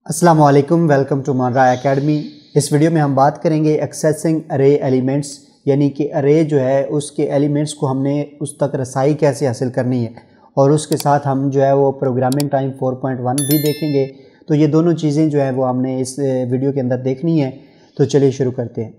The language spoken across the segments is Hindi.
अस्सलाम वालेकुम, वेलकम टू मानरा एकेडमी। इस वीडियो में हम बात करेंगे एक्सेसिंग अरे एलिमेंट्स, यानी कि अरे जो है उसके एलिमेंट्स को हमने उस तक रसाई कैसे हासिल करनी है, और उसके साथ हम जो है वो प्रोग्रामिंग टाइम 4.1 भी देखेंगे। तो ये दोनों चीज़ें जो है वो हमने इस वीडियो के अंदर देखनी है। तो चलिए शुरू करते हैं।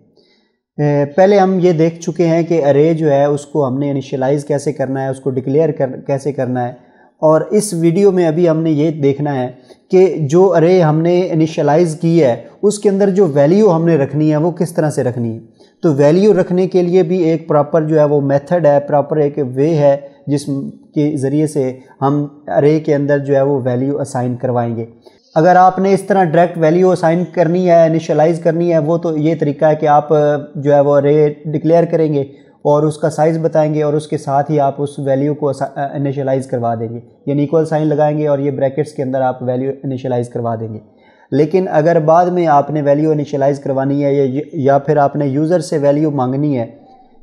पहले हम ये देख चुके हैं कि अरे जो है उसको हमने इनिशियलाइज़ कैसे करना है, उसको डिक्लेयर कैसे करना है। और इस वीडियो में अभी हमने ये देखना है कि जो अरे हमने इनिशियलाइज़ की है उसके अंदर जो वैल्यू हमने रखनी है वो किस तरह से रखनी है। तो वैल्यू रखने के लिए भी एक प्रॉपर जो है वो मेथड है, प्रॉपर एक वे है जिसके ज़रिए से हम अरे के अंदर जो है वो वैल्यू असाइन करवाएंगे। अगर आपने इस तरह डायरेक्ट वैल्यू असाइन करनी है, इनिशियलाइज़ करनी है, वो तो ये तरीका है कि आप जो है वो अरे डिक्लेयर करेंगे और उसका साइज़ बताएंगे और उसके साथ ही आप उस वैल्यू को इनिशियलाइज़ करवा देंगे, यानी इक्वल साइन लगाएंगे और ये ब्रैकेट्स के अंदर आप वैल्यू इनिशियलाइज़ करवा देंगे। लेकिन अगर बाद में आपने वैल्यू इनिशियलाइज़ करवानी है या फिर आपने यूज़र से वैल्यू मांगनी है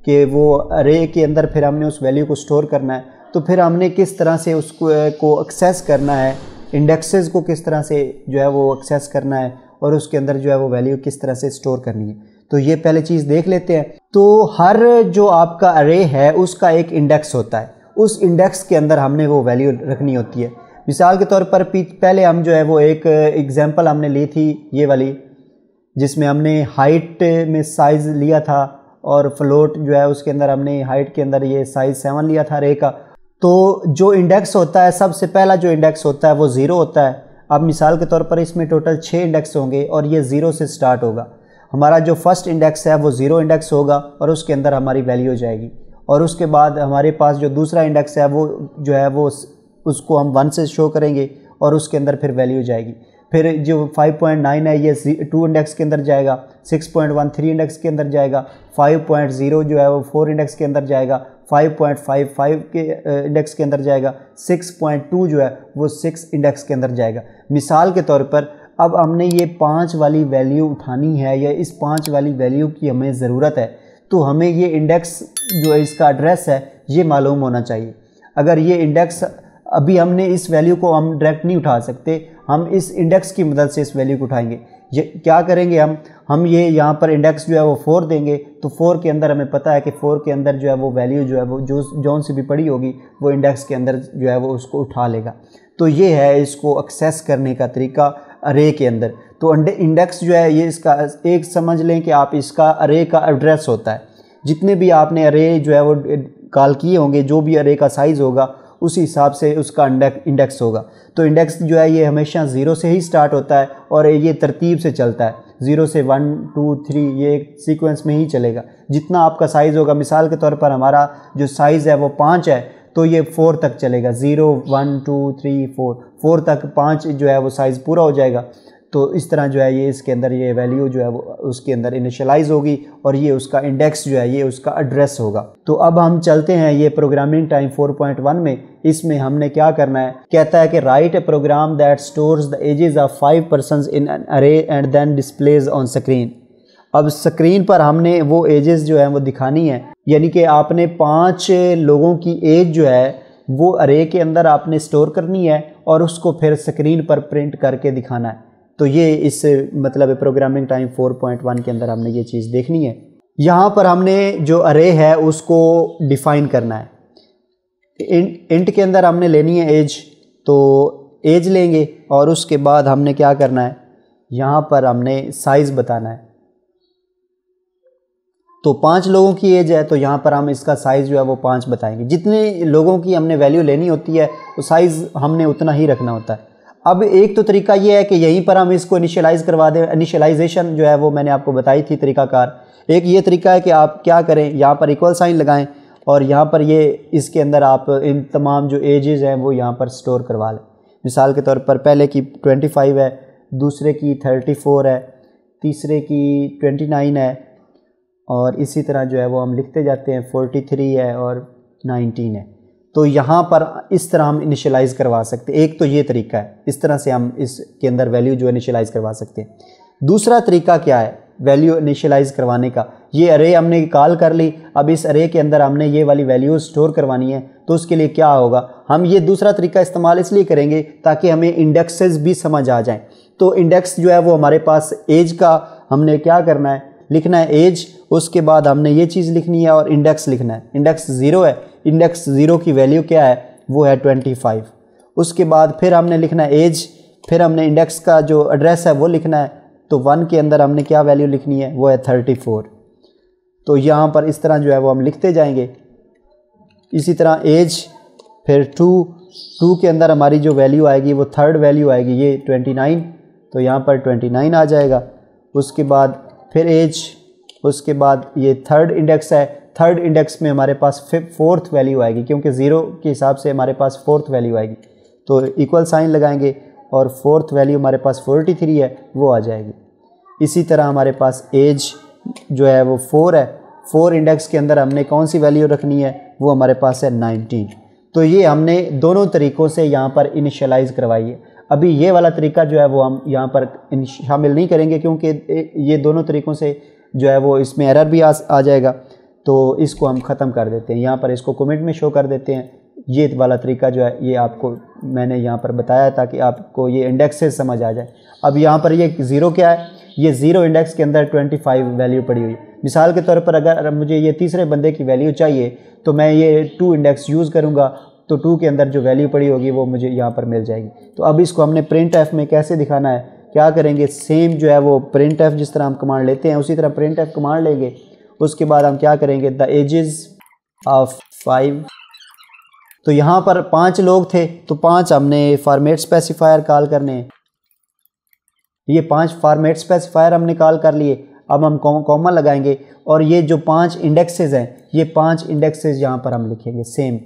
कि वो अरे के अंदर फिर हमने उस वैल्यू को स्टोर करना है, तो फिर हमने किस तरह से उसको एक्सेस करना है, इंडेक्सेस को किस तरह से जो है वो एक्सेस करना है और उसके अंदर जो है वो वैल्यू किस तरह से स्टोर करनी है। तो ये पहले चीज़ देख लेते हैं। तो हर जो आपका अरे है उसका एक इंडेक्स होता है, उस इंडेक्स के अंदर हमने वो वैल्यू रखनी होती है। मिसाल के तौर पर पहले हम जो है वो एक एग्जांपल हमने ली थी ये वाली, जिसमें हमने हाइट में साइज़ लिया था और फ्लोट जो है उसके अंदर हमने हाइट के अंदर ये साइज़ 7 लिया था अरे का। तो जो इंडेक्स होता है, सबसे पहला जो इंडेक्स होता है वो 0 होता है। अब मिसाल के तौर पर इसमें टोटल 6 इंडेक्स होंगे और ये 0 से स्टार्ट होगा। हमारा जो फर्स्ट इंडेक्स है वो 0 इंडेक्स होगा और उसके अंदर हमारी वैल्यू हो जाएगी। और उसके बाद हमारे पास जो दूसरा इंडेक्स है वो जो है वो उसको हम 1 से शो करेंगे और उसके अंदर फिर वैल्यू जाएगी। फिर जो 5.9 है ये 2 इंडेक्स के अंदर जाएगा, 6.1 3 इंडेक्स के अंदर जाएगा, 5.0 जो है वो 4 इंडेक्स के अंदर जाएगा, 5.55 के इंडेक्स के अंदर जाएगा, 6.2 जो है वो 6 इंडेक्स के अंदर जाएगा। मिसाल के तौर पर अब हमने ये 5 वाली वैल्यू उठानी है या इस 5 वाली वैल्यू की हमें ज़रूरत है, तो हमें ये इंडेक्स जो है इसका एड्रेस है ये मालूम होना चाहिए। अगर ये इंडेक्स अभी हमने इस वैल्यू को हम डायरेक्ट नहीं उठा सकते, हम इस इंडेक्स की मदद से इस वैल्यू को उठाएंगे। ये क्या करेंगे, हम ये यहाँ पर इंडेक्स जो है वो 4 देंगे। तो 4 के अंदर हमें पता है कि 4 के अंदर जो है वो वैल्यू जो है वो जौन सी भी पड़ी होगी वो इंडेक्स के अंदर जो है वो उसको उठा लेगा। तो ये है इसको एक्सेस करने का तरीका अरे के अंदर। तो इंडेक्स जो है ये इसका एक समझ लें कि आप इसका अरे का एड्रेस होता है। जितने भी आपने अरे जो है वो कॉल किए होंगे, जो भी अरे का साइज़ होगा उसी हिसाब से उसका इंडेक्स होगा। तो इंडेक्स जो है ये हमेशा 0 से ही स्टार्ट होता है और ये तरतीब से चलता है, 0 से 1 2 3 ये सीक्वेंस में ही चलेगा। जितना आपका साइज़ होगा, मिसाल के तौर पर हमारा जो साइज़ है वो 5 है, तो ये 4 तक चलेगा, 0 1 2 3 4 तक 5 जो है वो साइज़ पूरा हो जाएगा। तो इस तरह जो है ये इसके अंदर ये वैल्यू जो है वो उसके अंदर इनिशियलाइज़ होगी और ये उसका इंडेक्स जो है ये उसका एड्रेस होगा। तो अब हम चलते हैं ये प्रोग्रामिंग टाइम 4.1 में। इसमें हमने क्या करना है, कहता है कि write a program that stores the ages of 5 persons in an array and then displays on screen. अब स्क्रीन पर हमने वो एजेस जो है वो दिखानी है, यानी कि आपने 5 लोगों की एज जो है वो अरे के अंदर आपने स्टोर करनी है और उसको फिर स्क्रीन पर प्रिंट करके दिखाना है। तो ये इस मतलब प्रोग्रामिंग टाइम 4.1 के अंदर हमने ये चीज़ देखनी है। यहाँ पर हमने जो अरे है उसको डिफ़ाइन करना है। इंट के अंदर हमने लेनी है एज, तो एज लेंगे और उसके बाद हमने क्या करना है, यहाँ पर हमने साइज़ बताना है। तो 5 लोगों की एज है तो यहाँ पर हम इसका साइज़ जो है वो 5 बताएंगे। जितने लोगों की हमने वैल्यू लेनी होती है वो साइज़ हमने उतना ही रखना होता है। अब एक तो तरीका ये है कि यहीं पर हम इसको इनिशियलाइज़ करवा दें, इनिशियलाइजेशन जो है वो मैंने आपको बताई थी तरीकाकार। एक ये तरीका है कि आप क्या करें, यहाँ पर इक्वल साइन लगाएं और यहाँ पर ये इसके अंदर आप इन तमाम जो एजेस हैं वो यहाँ पर स्टोर करवा लें। मिसाल के तौर पर पहले की 25 है, दूसरे की 34 है, तीसरे की 29 है और इसी तरह जो है वो हम लिखते जाते हैं, 43 है और 19 है। तो यहाँ पर इस तरह हम इनिशियलाइज़ करवा सकते हैं। एक तो ये तरीका है, इस तरह से हम इसके अंदर वैल्यू जो इनिशियलाइज़ करवा सकते हैं। दूसरा तरीका क्या है वैल्यू इनिशियलाइज़ करवाने का, ये अरे हमने कॉल कर ली, अब इस अरे के अंदर हमने ये वाली वैल्यू स्टोर करवानी है। तो उसके लिए क्या होगा, हम ये दूसरा तरीका इस्तेमाल इसलिए करेंगे ताकि हमें इंडेक्सेस भी समझ आ जाएं, तो इंडेक्स जो है वो हमारे पास एज का हमने क्या करना है, लिखना है एज, उसके बाद हमने ये चीज़ लिखनी है और इंडेक्स लिखना है। इंडेक्स 0 है, इंडेक्स 0 की वैल्यू क्या है, वो है 25। उसके बाद फिर हमने लिखना है एज, फिर हमने इंडेक्स का जो एड्रेस है वो लिखना है। तो 1 के अंदर हमने क्या वैल्यू लिखनी है, वो है 34। तो यहाँ पर इस तरह जो है वो हम लिखते जाएंगे। इसी तरह एज, फिर 2 के अंदर हमारी जो वैल्यू आएगी वो थर्ड वैल्यू आएगी, ये 29, तो यहाँ पर 29 आ जाएगा। उसके बाद फिर एज, उसके बाद ये थर्ड इंडेक्स है, थर्ड इंडेक्स में हमारे पास फोर्थ वैल्यू आएगी, क्योंकि 0 के हिसाब से हमारे पास फोर्थ वैल्यू आएगी। तो इक्वल साइन लगाएंगे और फोर्थ वैल्यू हमारे पास 43 है, वो आ जाएगी। इसी तरह हमारे पास एज जो है वो 4 है, 4 इंडेक्स के अंदर हमने कौन सी वैल्यू रखनी है, वो हमारे पास है 19। तो ये हमने दोनों तरीक़ों से यहाँ पर इनिशियलाइज़ करवाई है। अभी ये वाला तरीका जो है वो हम यहाँ पर शामिल नहीं करेंगे, क्योंकि ये दोनों तरीक़ों से जो है वो इसमें एरर भी आ जाएगा। तो इसको हम ख़त्म कर देते हैं, यहाँ पर इसको कमेंट में शो कर देते हैं। ये वाला तरीका जो है ये आपको मैंने यहाँ पर बताया ताकि आपको ये इंडेक्स से समझ आ जाए। अब यहाँ पर ये 0 क्या है, ये 0 इंडेक्स के अंदर 25 वैल्यू पड़ी हुई। मिसाल के तौर पर अगर मुझे ये तीसरे बंदे की वैल्यू चाहिए तो मैं ये 2 इंडेक्स यूज़ करूँगा, तो 2 के अंदर जो वैल्यू पड़ी होगी वो मुझे यहाँ पर मिल जाएगी। तो अब इसको हमने प्रिंट एफ में कैसे दिखाना है, क्या करेंगे, सेम जो है वो प्रिंट एफ जिस तरह हम कमांड लेते हैं उसी तरह प्रिंट एफ कमांड लेंगे। उसके बाद हम क्या करेंगे, द एजेस ऑफ 5। तो यहाँ पर 5 लोग थे, तो 5 हमने फॉर्मेट स्पेसिफायर कॉल करने हैं। ये 5 फॉर्मेट स्पेसिफायर हमने कॉल कर लिए। अब हम कॉमा लगाएंगे और ये जो 5 इंडेक्सेस हैं, ये 5 इंडेक्सेस यहाँ पर हम लिखेंगे सेम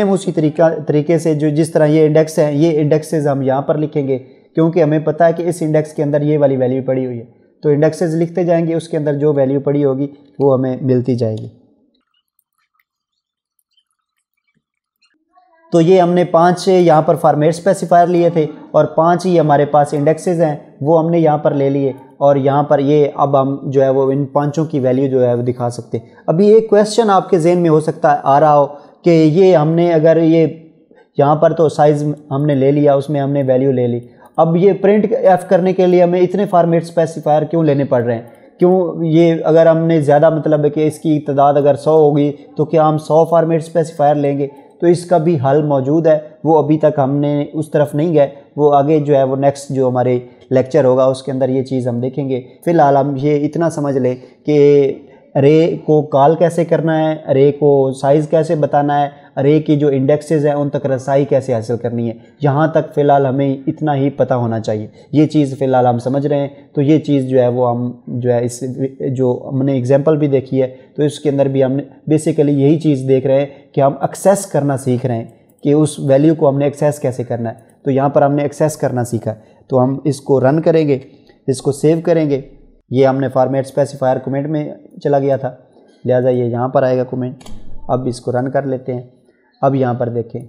उसी तरीके से जो जिस तरह ये इंडेक्स है, ये इंडेक्सेस हम यहाँ पर लिखेंगे, क्योंकि हमें पता है कि इस इंडेक्स के अंदर ये वाली वैल्यू पड़ी हुई है। तो इंडेक्सेस लिखते जाएंगे, उसके अंदर जो वैल्यू पड़ी होगी वो हमें मिलती जाएगी। तो ये हमने 5 यहाँ पर फॉर्मेट स्पेसिफायर लिए थे और 5 ही हमारे पास इंडेक्सेस हैं, वो हमने यहाँ पर ले लिए। और यहाँ पर ये अब हम जो है वो इन 5 की वैल्यू जो है वो दिखा सकते हैं। अभी एक क्वेश्चन आपके जहन में हो सकता है आ रहा हो कि ये हमने अगर ये यहाँ पर तो साइज़ हमने ले लिया, उसमें हमने वैल्यू ले ली, अब ये प्रिंट एफ करने के लिए हमें इतने फॉर्मेट स्पेसिफायर क्यों लेने पड़ रहे हैं, क्यों ये अगर हमने ज़्यादा मतलब है कि इसकी तादाद अगर 100 होगी तो क्या हम 100 फॉर्मेट स्पेसिफायर लेंगे। तो इसका भी हल मौजूद है, वो अभी तक हमने उस तरफ नहीं गए, वो आगे जो है वो नेक्स्ट जो हमारे लेक्चर होगा उसके अंदर ये चीज़ हम देखेंगे। फ़िलहाल हम ये इतना समझ लें कि अरे को कॉल कैसे करना है, अरे को साइज़ कैसे बताना है, अरे की जो इंडेक्सेस हैं उन तक रसाई कैसे हासिल करनी है, यहाँ तक फ़िलहाल हमें इतना ही पता होना चाहिए। ये चीज़ फ़िलहाल हम समझ रहे हैं। तो ये चीज़ जो है वो हम जो है इस जो हमने एग्जांपल भी देखी है तो इसके अंदर भी हमने बेसिकली यही चीज़ देख रहे हैं कि हम एक्सेस करना सीख रहे हैं कि उस वैल्यू को हमने एक्सेस कैसे करना है। तो यहाँ पर हमने एक्सेस करना सीखा है। तो हम इसको रन करेंगे, इसको सेव करेंगे। ये हमने फॉर्मेट स्पेसिफायर कमेंट में चला गया था, लिहाजा ये यहाँ पर आएगा कमेंट। अब इसको रन कर लेते हैं। अब यहाँ पर देखें,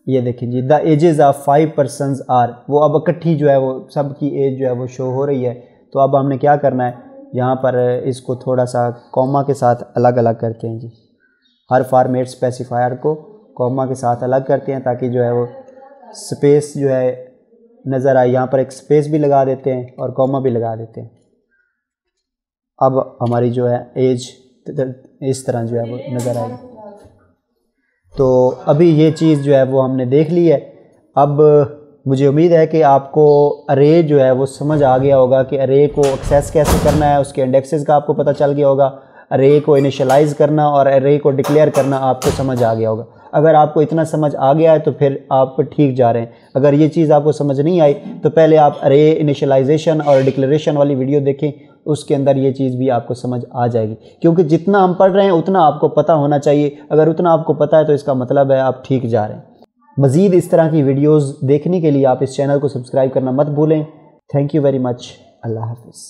ये देखें जी, the ages of 5 persons are, वो अब इकट्ठी जो है वो सबकी एज जो है वो शो हो रही है। तो अब हमने क्या करना है, यहाँ पर इसको थोड़ा सा कॉमा के साथ अलग अलग करते हैं जी। हर फॉर्मेट स्पेसिफायर को कॉमा के साथ अलग करते हैं ताकि जो है वो स्पेस जो है नज़र आए। यहाँ पर एक स्पेस भी लगा देते हैं और कॉमा भी लगा देते हैं। अब हमारी जो है एज इस तरह जो है वो नज़र आएगी। तो अभी ये चीज़ जो है वो हमने देख ली है। अब मुझे उम्मीद है कि आपको अरे जो है वो समझ आ गया होगा कि अरे को एक्सेस कैसे करना है, उसके इंडेक्सेस का आपको पता चल गया होगा। अरे को इनिशियलाइज़ करना और अरे को डिक्लेयर करना आपको समझ आ गया होगा। अगर आपको इतना समझ आ गया है तो फिर आप ठीक जा रहे हैं। अगर ये चीज़ आपको समझ नहीं आई तो पहले आप अरे इनिशियलाइजेशन और डिक्लेरेशन वाली वीडियो देखें, उसके अंदर ये चीज़ भी आपको समझ आ जाएगी। क्योंकि जितना हम पढ़ रहे हैं उतना आपको पता होना चाहिए। अगर उतना आपको पता है तो इसका मतलब है आप ठीक जा रहे हैं। मज़ीद इस तरह की वीडियोज़ देखने के लिए आप इस चैनल को सब्सक्राइब करना मत भूलें। Thank you very much. अल्लाह हाफ़िज़।